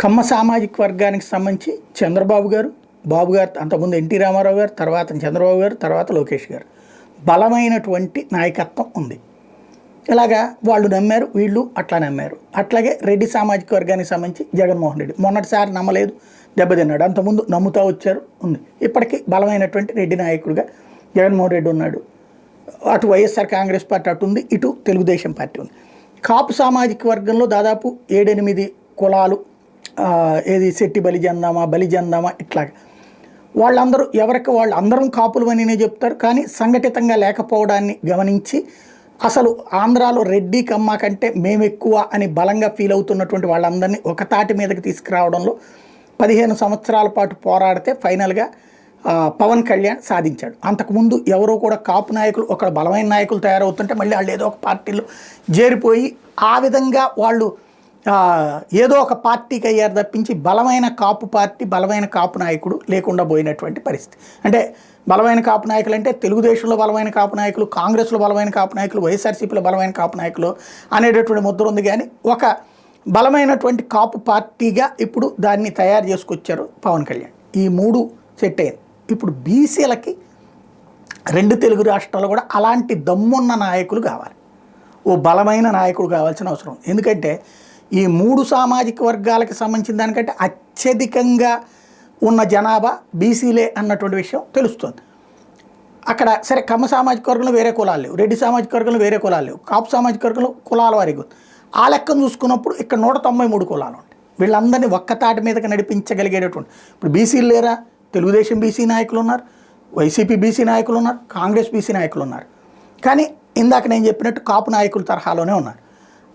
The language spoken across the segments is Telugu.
కమ్మ సామాజిక వర్గానికి సంబంధించి చంద్రబాబు గారు, బాబు గారు, అంతకుముందు ఎన్టీ రామారావు గారు, తర్వాత చంద్రబాబు గారు, తర్వాత లోకేష్ గారు బలమైనటువంటి నాయకత్వం ఉంది. ఇలాగా వాళ్ళు నమ్మారు, వీళ్ళు అట్లా నమ్మారు. అట్లాగే రెడ్డి సామాజిక వర్గానికి సంబంధించి జగన్మోహన్ రెడ్డి మొన్నటిసారి నమ్మలేదు, దెబ్బతిన్నాడు. అంతకుముందు నమ్ముతూ వచ్చారు, ఉంది. ఇప్పటికీ బలమైనటువంటి రెడ్డి నాయకుడిగా జగన్మోహన్ రెడ్డి ఉన్నాడు. అటు వైఎస్ఆర్ కాంగ్రెస్ పార్టీ అటు ఉంది, ఇటు తెలుగుదేశం పార్టీ ఉంది. కాపు సామాజిక వర్గంలో దాదాపు 7-8 కులాలు, ఏది శెట్టి బలిజందామా ఇట్లాగా వాళ్ళందరూ ఎవరికి వాళ్ళు అందరం కాపులు అనినే చెప్తారు. కానీ సంఘటితంగా లేకపోవడాన్ని గమనించి అసలు ఆంధ్రాలో రెడ్డి కమ్మ కంటే మేము ఎక్కువ అని బలంగా ఫీల్ అవుతున్నటువంటి వాళ్ళందరినీ ఒక తాటి మీదకి తీసుకురావడంలో 15 సంవత్సరాల పాటు పోరాడితే ఫైనల్గా పవన్ కళ్యాణ్ సాధించాడు. అంతకుముందు ఎవరో కూడా కాపు నాయకులు ఒక బలమైన నాయకులు తయారవుతుంటే మళ్ళీ వాళ్ళు ఏదో ఒక పార్టీలో చేరిపోయి ఆ విధంగా వాళ్ళు ఏదో ఒక పార్టీకి అయ్యారు తప్పించి బలమైన కాపు పార్టీ, బలమైన కాపు నాయకుడు లేకుండా పోయినటువంటి పరిస్థితి. అంటే బలమైన కాపు నాయకులు అంటే తెలుగుదేశంలో బలమైన కాపు నాయకులు, కాంగ్రెస్లో బలమైన కాపు నాయకులు, వైఎస్ఆర్సీపీలో బలమైన కాపు నాయకులు అనేటటువంటి ముద్ర ఉంది. కానీ ఒక బలమైనటువంటి కాపు పార్టీగా ఇప్పుడు దాన్ని తయారు చేసుకొచ్చారు పవన్ కళ్యాణ్. ఈ 3 సెట్ అయింది. ఇప్పుడు బీసీలకి 2 తెలుగు రాష్ట్రాల్లో కూడా అలాంటి దమ్మున్న నాయకులు కావాలి, ఓ బలమైన నాయకుడు కావాల్సిన అవసరం ఉంది. ఎందుకంటే ఈ 3 సామాజిక వర్గాలకు సంబంధించిన దానికంటే అత్యధికంగా ఉన్న జనాభా బీసీలే అన్నటువంటి విషయం తెలుస్తుంది. అక్కడ సరే కమ్మ సామాజిక వర్గంలో వేరే కులాలు లేవు, రెడ్డి సామాజిక వర్గంలో వేరే కులాలు లేవు, కాపు సామాజిక వర్గంలో కులాల వారికి ఆ లెక్కను చూసుకున్నప్పుడు ఇక్కడ 193 కులాలు ఉంటాయి. వీళ్ళందరినీ ఒక్కతాటి మీదకి నడిపించగలిగేటటువంటి ఇప్పుడు బీసీలు లేరా? తెలుగుదేశం బీసీ నాయకులు ఉన్నారు, వైసీపీ బీసీ నాయకులు ఉన్నారు, కాంగ్రెస్ బీసీ నాయకులు ఉన్నారు. కానీ ఇందాక నేను చెప్పినట్టు కాపు నాయకుల తరహాలోనే ఉన్నారు.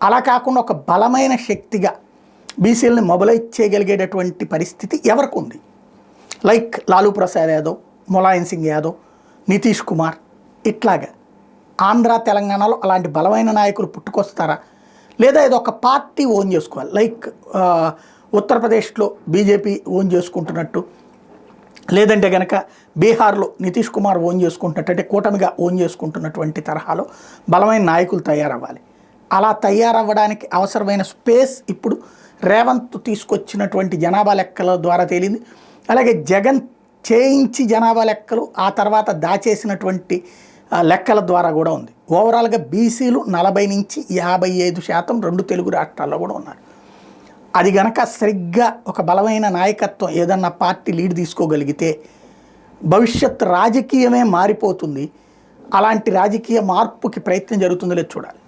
అలా కాకుండా ఒక బలమైన శక్తిగా బీసీలని మొబలైజ్ చేయగలిగేటటువంటి పరిస్థితి ఎవరికి ఉంది? లైక్ లాలూ ప్రసాద్ యాదవ్, ములాయం సింగ్ యాదవ్, నితీష్ కుమార్ ఇట్లాగా ఆంధ్ర తెలంగాణలో అలాంటి బలమైన నాయకులు పుట్టుకొస్తారా? లేదా ఇది ఒక పార్టీ ఓన్ చేసుకోవాలి, లైక్ ఉత్తరప్రదేశ్లో బీజేపీ ఓన్ చేసుకుంటున్నట్టు, లేదంటే కనుక బీహార్లో నితీష్ కుమార్ ఓన్ చేసుకుంటున్నట్టు, అంటే కూటమిగా ఓన్ చేసుకుంటున్నటువంటి తరహాలో బలమైన నాయకులు తయారవ్వాలి. అలా తయారవ్వడానికి అవసరమైన స్పేస్ ఇప్పుడు రేవంత్ తీసుకొచ్చినటువంటి జనాభా లెక్కల ద్వారా తేలింది. అలాగే జగన్ చేయించి జనాభా లెక్కలు ఆ తర్వాత దాచేసినటువంటి లెక్కల ద్వారా కూడా ఉంది. ఓవరాల్గా బీసీలు 40 నుంచి 55% 2 తెలుగు రాష్ట్రాల్లో కూడా ఉన్నారు. అది గనక సరిగ్గా ఒక బలమైన నాయకత్వం ఏదన్నా పార్టీ లీడ్ తీసుకోగలిగితే భవిష్యత్ రాజకీయమే మారిపోతుంది. అలాంటి రాజకీయ మార్పుకి ప్రయత్నం జరుగుతుందో లేదో చూడాలి.